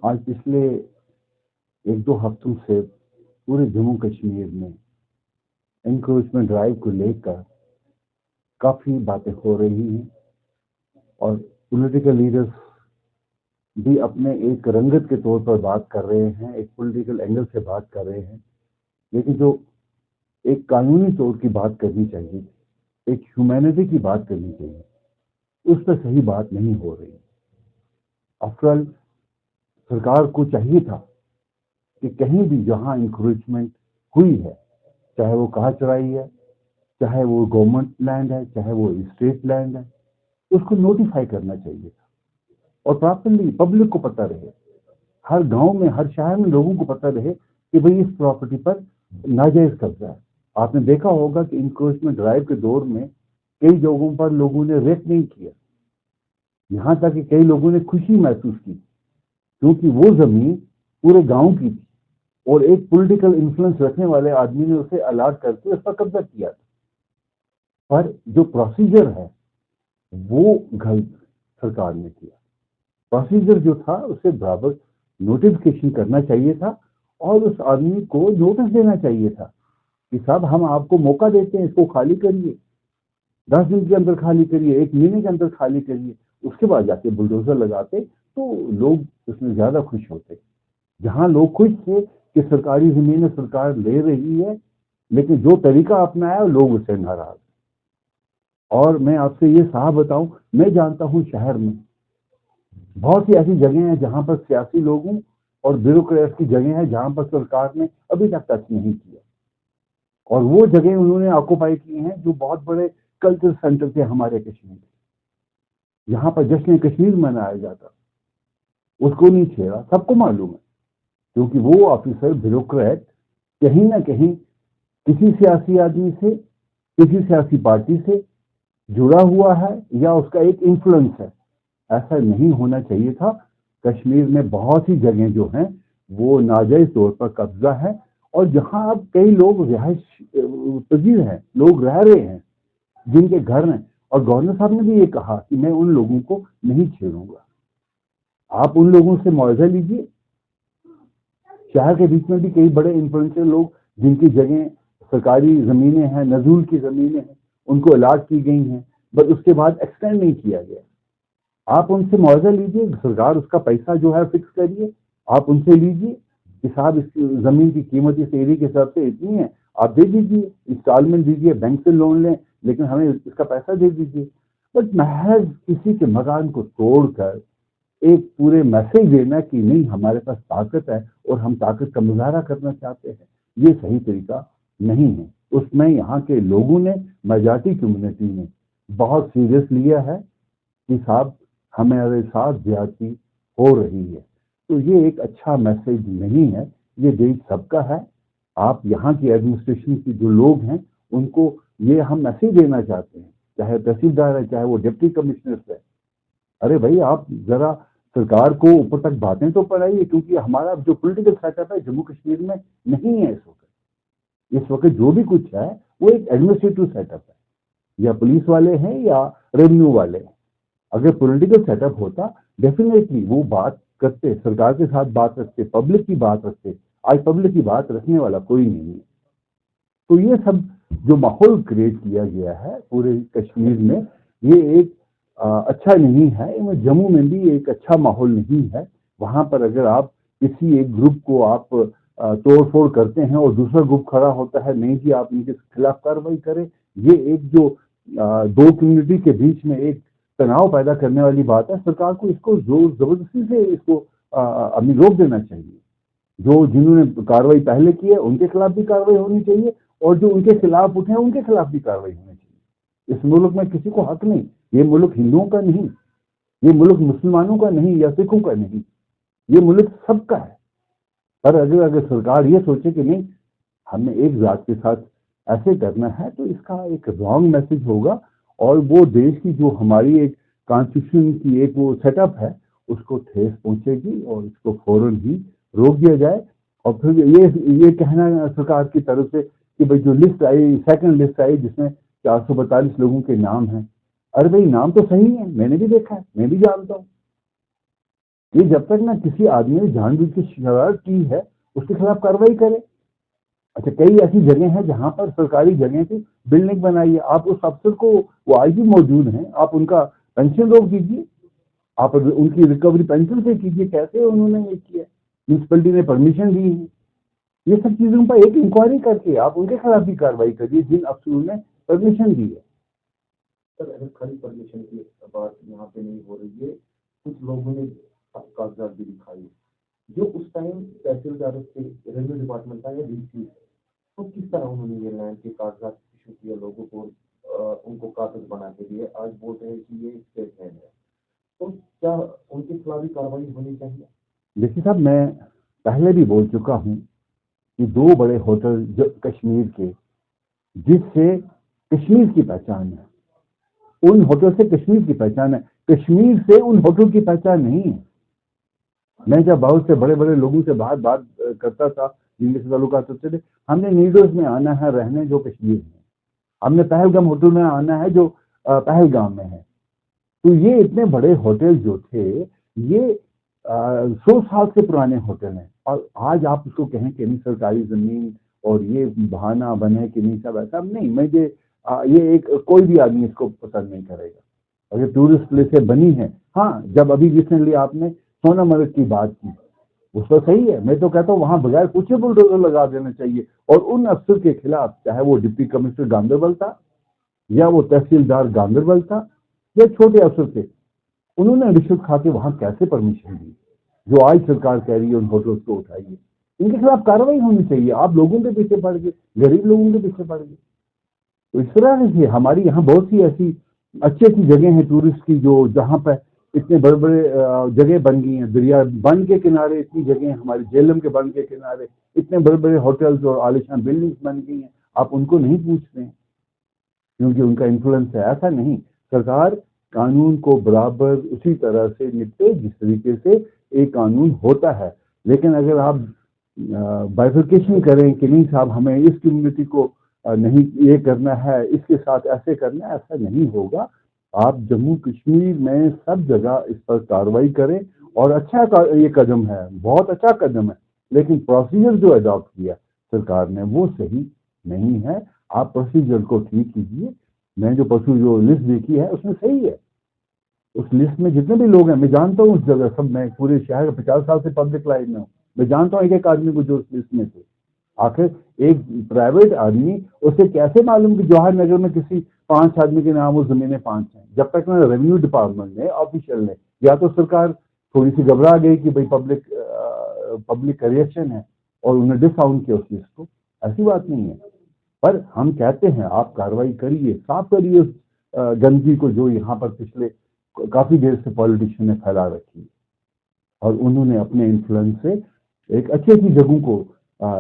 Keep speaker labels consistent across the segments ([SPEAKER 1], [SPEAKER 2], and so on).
[SPEAKER 1] آج پچھلے ایک دو ہفتوں سے پورے جموں کشمیر میں انکروچمنٹ ڈرائیو کو لے کر کافی باتیں ہو رہی ہیں اور پولیٹیکل لیڈرز بھی اپنے ایک رنگت کے طور پر بات کر رہے ہیں، ایک پولیٹیکل اینگل سے بات کر رہے ہیں، لیکن جو ایک قانونی طور کی بات کرنی چاہیے، ایک ہیومینٹی کی بات کرنی چاہیے، اس پر صحیح بات نہیں ہو رہی۔ آفٹر آل سرکار کو چاہیے تھا کہ کہیں بھی جہاں انکروچمنٹ ہوئی ہے، چاہے وہ کہاں چرائی ہے، چاہے وہ گورنمنٹ لینڈ ہے، چاہے وہ اسٹیٹ لینڈ ہے، اس کو نوٹیفائی کرنا چاہیے تھا اور پراپرلی پبلک کو پتہ رہے، ہر گاؤں میں ہر شہر میں لوگوں کو پتہ رہے کہ بھئی اس پراپرٹی پر ناجائز قبضہ ہے۔ آپ نے دیکھا ہوگا کہ انکروچمنٹ ڈرائیو کے دور میں کئی جگہوں پر لوگوں نے ریٹ نہیں کیا، یہاں تک کہ کئی لوگوں نے خوشی محسوس کی کیونکہ وہ زمین پورے گاؤں کی تھی اور ایک پولیٹیکل انفلوئنس رکھنے والے آدمی نے اسے الاٹ کر کے اس پر قبضہ کیا تھا۔ پر جو پروسیجر ہے وہ غلط سرکار نے کیا۔ پروسیجر جو تھا اسے برابر نوٹیفکیشن کرنا چاہیے تھا اور اس آدمی کو نوٹس دینا چاہیے تھا کہ صاحب ہم آپ کو موقع دیتے ہیں، اس کو خالی کریے، 10 دن کے اندر خالی کریے، 1 مہینے کے اندر خالی کریے۔ اس کے بعد جا کے بلڈوزر لگاتے تو لوگ اس میں زیادہ خوش ہوتے۔ جہاں لوگ خوش تھے کہ سرکاری زمینیں سرکار لے رہی ہے، لیکن جو طریقہ اپنایا لوگ اسے ناراض۔ اور میں آپ سے یہ صاحب بتاؤں، میں جانتا ہوں شہر میں بہت سی ایسی جگہیں ہیں جہاں پر سیاسی لوگوں اور بیوروکریٹس کی جگہیں ہیں جہاں پر سرکار نے ابھی تک ٹچ نہیں کیا، اور وہ جگہیں انہوں نے آکوپائی کی ہیں جو بہت بڑے کلچر سینٹر تھے ہمارے کشمیر کے، یہاں پر جشن کشمیر منایا جاتا، اس کو نہیں چھیڑا۔ سب کو معلوم ہے کیونکہ وہ آفیسر بیوروکریٹ کہیں نہ کہیں کسی سیاسی آدمی سے، کسی سیاسی پارٹی سے جڑا ہوا ہے یا اس کا ایک انفلوئنس ہے۔ ایسا نہیں ہونا چاہیے تھا۔ کشمیر میں بہت سی جگہیں جو ہیں وہ ناجائز طور پر قبضہ ہے، اور جہاں اب کئی لوگ رہائش پذیر ہیں، لوگ رہ رہے ہیں جن کے گھر ہیں، اور گورنر صاحب نے بھی یہ کہا کہ میں ان لوگوں کو نہیں چھیڑوں گا۔ آپ ان لوگوں سے معاوضہ لیجیے۔ شہر کے بیچ میں بھی کئی بڑے انفلوئنشل لوگ جن کی جگہیں سرکاری زمینیں ہیں، نزول کی زمینیں ہیں، ان کو الاٹ کی گئی ہیں، بس اس کے بعد ایکسٹینڈ نہیں کیا گیا۔ آپ ان سے معاوضہ لیجیے، سرکار اس کا پیسہ جو ہے فکس کریے، آپ ان سے لیجیے کہ صاحب اس زمین کی قیمت اس ایریا کے حساب سے اتنی ہے، آپ دے دیجیے، انسٹالمنٹ دیجیے، بینک سے لون لیں، لیکن ہمیں اس کا پیسہ دے دیجیے۔ بس محض کسی کے مکان کو توڑ کر ایک پورے میسج دینا کہ نہیں ہمارے پاس طاقت ہے اور ہم طاقت کا مظاہرہ کرنا چاہتے ہیں، یہ صحیح طریقہ نہیں ہے۔ اس میں یہاں کے لوگوں نے، میجارٹی کمیونٹی نے بہت سیریس لیا ہے کہ صاحب ہمارے ساتھ زیادتی ہو رہی ہے۔ تو یہ ایک اچھا میسج نہیں ہے، یہ دیش سب کا ہے۔ آپ یہاں کی ایڈمنسٹریشن کی جو لوگ ہیں ان کو یہ ہم میسج دینا چاہتے ہیں، چاہے تحصیلدار ہے، چاہے وہ ڈپٹی کمشنر ہے، ارے بھائی آپ ذرا سرکار کو اوپر تک باتیں تو پڑھائیے، کیونکہ ہمارا جو پولیٹیکل سیٹ اپ ہے جموں کشمیر میں نہیں ہے اس وقت۔ اس وقت جو بھی کچھ ہے وہ ایک ایڈمنسٹریٹو سیٹ اپ ہے، یا پولیس والے ہیں یا ریونیو والے ہیں۔ اگر پولیٹیکل سیٹ اپ ہوتا ڈیفینیٹلی وہ بات کرتے، سرکار کے ساتھ بات رکھتے، پبلک کی بات رکھتے۔ آج پبلک کی بات رکھنے والا کوئی نہیں ہے۔ تو یہ سب جو ماحول کریٹ کیا گیا ہے پورے کشمیر میں، یہ ایک اچھا نہیں ہے۔ جموں میں بھی ایک اچھا ماحول نہیں ہے۔ وہاں پر اگر آپ کسی ایک گروپ کو آپ توڑ پھوڑ کرتے ہیں اور دوسرا گروپ کھڑا ہوتا ہے نہیں جی آپ ان کے خلاف کارروائی کریں، یہ ایک جو دو کمیونٹی کے بیچ میں ایک تناؤ پیدا کرنے والی بات ہے۔ سرکار کو اس کو زور زبردستی سے اس کو اپنی روک دینا چاہیے۔ جو جنہوں نے کارروائی پہلے کی ہے ان کے خلاف بھی کارروائی ہونی چاہیے، اور جو ان کے خلاف اٹھے ہیں ان کے خلاف بھی کارروائی ہونی چاہیے۔ اس ملک میں کسی کو حق نہیں، یہ ملک ہندوؤں کا نہیں، یہ ملک مسلمانوں کا نہیں یا سکھوں کا نہیں، یہ ملک سب کا ہے۔ پر اگر سرکار یہ سوچے کہ نہیں ہمیں ایک ذات کے ساتھ ایسے کرنا ہے، تو اس کا ایک رانگ میسج ہوگا، اور وہ دیش کی جو ہماری ایک کانسٹیٹیوشن کی ایک وہ سیٹ اپ ہے اس کو ٹھیس پہنچے گی، اور اس کو فوراً ہی روک دیا جائے۔ اور پھر یہ کہنا سرکار کی طرف سے کہ بھئی جو لسٹ آئی، سیکنڈ لسٹ آئی جس میں 442 لوگوں کے نام ہیں، ارے بھائی نام تو صحیح ہے، میں نے بھی دیکھا ہے، میں بھی جانتا ہوں۔ یہ جب تک نہ کسی آدمی نے جان بوجھ کے شرارت کی ہے اس کے خلاف کارروائی کرے. اچھا کئی ایسی جگہ ہیں جہاں پر سرکاری جگہ کی بلڈنگ بنائی ہے, آپ اس افسر کو, وہ آج بھی موجود ہیں, آپ ان کا پینشن روک دیجیے, آپ ان کی ریکوری پینشن سے کیجیے. کیسے انہوں نے یہ کیا؟ میونسپلٹی نے پرمیشن دی ہے. یہ سب چیزوں پر ایک انکوائری کر کے آپ ان کے خلاف بھی کارروائی کریے جن افسروں نے پرمیشن دی ہے.
[SPEAKER 2] سر اگر خالی پرمیشن کی بات یہاں پہ نہیں ہو رہی ہے, کچھ لوگوں نے کاغذات بھی دکھائی جو اس ٹائم تحصیلدار سے ریونیو ڈپارٹمنٹ کا یا ڈی سی, تو کس طرح انہوں نے یہ لینڈ کے کاغذات ایشو کیا لوگوں کو, ان کو کاغذ بنا کے دیے, آج بول رہے ہیں کہ یہ اسٹیٹ لینڈ ہے, تو کیا ان کے خلاف بھی کارروائی ہونی چاہیے؟
[SPEAKER 1] دیکھیے صاحب, میں پہلے بھی بول چکا ہوں کہ دو بڑے ہوٹل جو کشمیر کے, جس سے کشمیر کی پہچان ہے, ان ہوٹل سے کشمیر کی پہچان ہے, کشمیر سے ان ہوٹل کی پہچان نہیں ہے. میں جب بہت سے بڑے بڑے لوگوں سے بات کرتا تھا جن کے تعلقات ہوتے تھے, ہم نے نیڈوز میں آنا ہے رہنے جو کشمیر میں, ہم نے پہلگام ہوٹل میں آنا ہے جو پہلگام میں ہے. تو یہ اتنے بڑے ہوٹل جو تھے یہ 100 سال سے پرانے ہوٹل ہیں, اور آج آپ اس کو کہیں کہ نہیں سرکاری زمین اور یہ بہانہ بنے کہ نہیں سب ایسا نہیں. مجھے یہ ایک کوئی بھی آدمی اس کو پسند نہیں کرے گا. اگر ٹورسٹ پلیسیں بنی ہیں, ہاں جب ابھی ریسنٹلی آپ نے سونا مرگ کی بات کی, اس تو صحیح ہے, میں تو کہتا ہوں وہاں بغیر پوچھے بلڈوزر لگا دینا چاہیے, اور ان افسر کے خلاف چاہے وہ ڈپٹی کمشنر گاندربل تھا یا وہ تحصیلدار گاندربل تھا یا چھوٹے افسر تھے, انہوں نے رشوت کھا کے وہاں کیسے پرمیشن دی جو آج سرکار کہہ رہی ہے ان ہوٹلس کو اٹھائیے. ان کے خلاف کارروائی ہونی چاہیے. آپ لوگوں کے پیچھے پڑ گئے, غریب لوگوں کے پیچھے پڑ گئے. تو اس طرح سے ہماری یہاں بہت سی ایسی اچھی اچھی جگہ ہیں ٹورسٹ کی, جو جہاں پہ اتنے بڑے بڑے جگہ بن گئی ہیں, دریا بند کے کنارے اتنی جگہ ہیں, ہمارے جیلم کے بند کے کنارے اتنے بڑے بڑے ہوٹلز اور عالیشان بلڈنگز بن گئی ہیں. آپ ان کو نہیں پوچھتے ہیں کیونکہ ان کا انفلوئنس ہے. ایسا نہیں, سرکار قانون کو برابر اسی طرح سے نپٹے جس طریقے سے ایک قانون ہوتا ہے. لیکن اگر آپ بائیفرکیشن کریں کہ نہیں صاحب ہمیں اس کمیونٹی کو نہیں یہ کرنا ہے, اس کے ساتھ ایسے کرنا ہے, ایسا نہیں ہوگا. آپ جموں کشمیر میں سب جگہ اس پر کارروائی کریں, اور اچھا یہ قدم ہے, بہت اچھا قدم ہے, لیکن پروسیجر جو اڈاپٹ کیا سرکار نے وہ صحیح نہیں ہے. آپ پروسیجر کو ٹھیک کیجیے. میں جو جو لسٹ دیکھی ہے اس میں صحیح ہے. اس لسٹ میں جتنے بھی لوگ ہیں, میں جانتا ہوں اس جگہ سب, میں پورے شہر 50 سال سے پبلک لائف میں ہوں, میں جانتا ہوں ایک ایک آدمی کو جو اس لسٹ میں تھے. آخر ایک پرائیویٹ آدمی اسے کیسے معلوم کہ جواہر نگر میں کسی 5 آدمی کے نام وہ زمینیں 5 ہیں, جب تک میں ریونیو ڈپارٹمنٹ نے آفیشیل نے, یا تو سرکار تھوڑی سی گھبرا گئی کہ بھائی پبلک کا ریئیکشن ہے اور انہیں ڈسکاؤنٹ کیا اس لسٹ کو. ایسی بات نہیں ہے, پر ہم کہتے ہیں آپ کارروائی کریے, صاف کریے اس گندگی کو جو یہاں پر پچھلے کافی دیر سے پالیٹیشین نے پھیلا رکھی ہے, اور انہوں نے اپنے انفلوئنس سے ایک اچھی اچھی جگہوں کو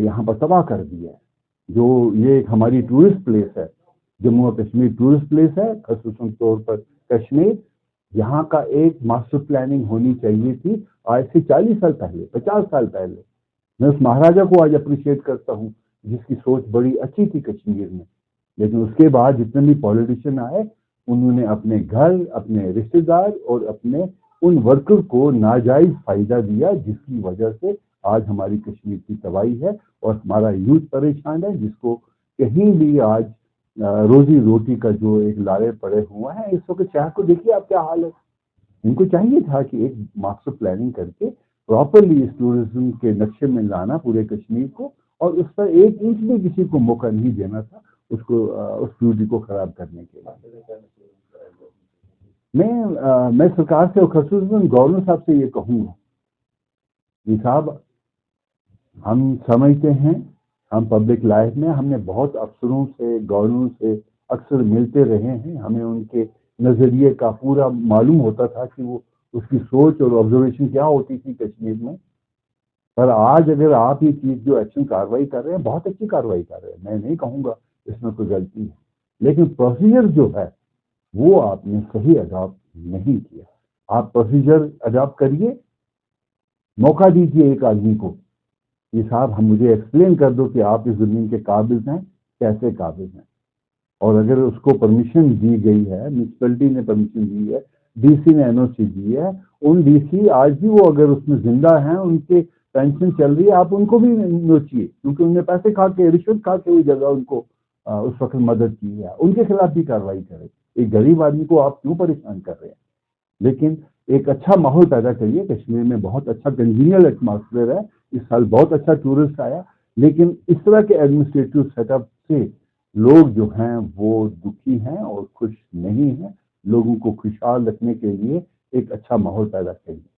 [SPEAKER 1] یہاں پر تباہ کر دیا ہے. جو یہ ایک ہماری ٹورسٹ پلیس ہے, جموں و کشمیر ٹورسٹ پلیس ہے, خصوصاً طور پر کشمیر, یہاں کا ایک ماسٹر پلاننگ ہونی چاہیے تھی آج سے 40 سال پہلے, 50 سال پہلے. میں اس مہاراجا کو آج اپریشیٹ کرتا ہوں جس کی سوچ بڑی اچھی تھی کشمیر میں, لیکن اس کے بعد جتنے بھی پالیٹیشین آئے انہوں نے اپنے گھر, اپنے رشتے دار اور اپنے ان ورکر کو ناجائز فائدہ دیا, جس کی وجہ سے آج ہماری کشمیر کی تباہی ہے اور ہمارا یوتھ پریشان ہے, جس کو کہیں بھی آج روزی روٹی کا جو ایک لارے پڑے ہوا ہے. اس وقت شہر کو دیکھیے آپ کیا حال ہے. ان کو چاہیے تھا کہ ایک ماسٹر پلاننگ کر کے پراپرلی اس ٹورزم کے نقشے میں لانا پورے کشمیر کو, اور اس پر 1 انچ بھی کسی کو موقع نہیں دینا تھا اس کو اس بیوٹی کو خراب کرنے کے لیے. میں سرکار سے خصوصاً گورنر صاحب سے یہ کہوں گا کہ صاحب ہم سمجھتے ہیں, ہم پبلک لائف میں ہم نے بہت افسروں سے, گورنروں سے اکثر ملتے رہے ہیں, ہمیں ان کے نظریے کا پورا معلوم ہوتا تھا کہ وہ اس کی سوچ اور آبزرویشن کیا ہوتی تھی کشمیر میں. پر آج اگر آپ یہ چیز جو ایکشن کارروائی کر رہے ہیں, بہت اچھی کارروائی کر رہے ہیں, میں نہیں کہوں گا اس میں کوئی غلطی ہے, لیکن پروسیجر جو ہے وہ آپ نے صحیح اڈاپٹ نہیں کیا. آپ پروسیجر اڈاپٹ کریے, موقع دیجیے ایک آدمی کو کہ صاحب ہم مجھے ایکسپلین کر دو کہ آپ اس زمین کے قابل ہیں, کیسے قابل ہیں, اور اگر اس کو پرمیشن دی گئی ہے, میونسپلٹی نے پرمیشن دی ہے, ڈی سی نے NOC دی ہے. ان ڈی سی آج بھی وہ اگر اس میں زندہ ہیں, ان کے پینشن چل رہی ہے, آپ ان کو بھی نوچیے, کیونکہ انہوں نے پیسے کھا کے, رشوت کھا کے وہ جگہ ان کو اس وقت مدد کی ہے. ان کے خلاف بھی کارروائی کرے. ایک غریب آدمی کو آپ کیوں پریشان کر رہے ہیں؟ لیکن ایک اچھا ماحول پیدا کریے. کشمیر میں بہت اچھا کنجینیل ایٹماسفیئر ہے, اس سال بہت اچھا ٹورسٹ آیا, لیکن اس طرح کے ایڈمنسٹریٹو سیٹ اپ سے لوگ جو ہیں وہ دکھی ہیں اور خوش نہیں ہیں. لوگوں کو خوشحال رکھنے کے لیے ایک اچھا ماحول پیدا کریے.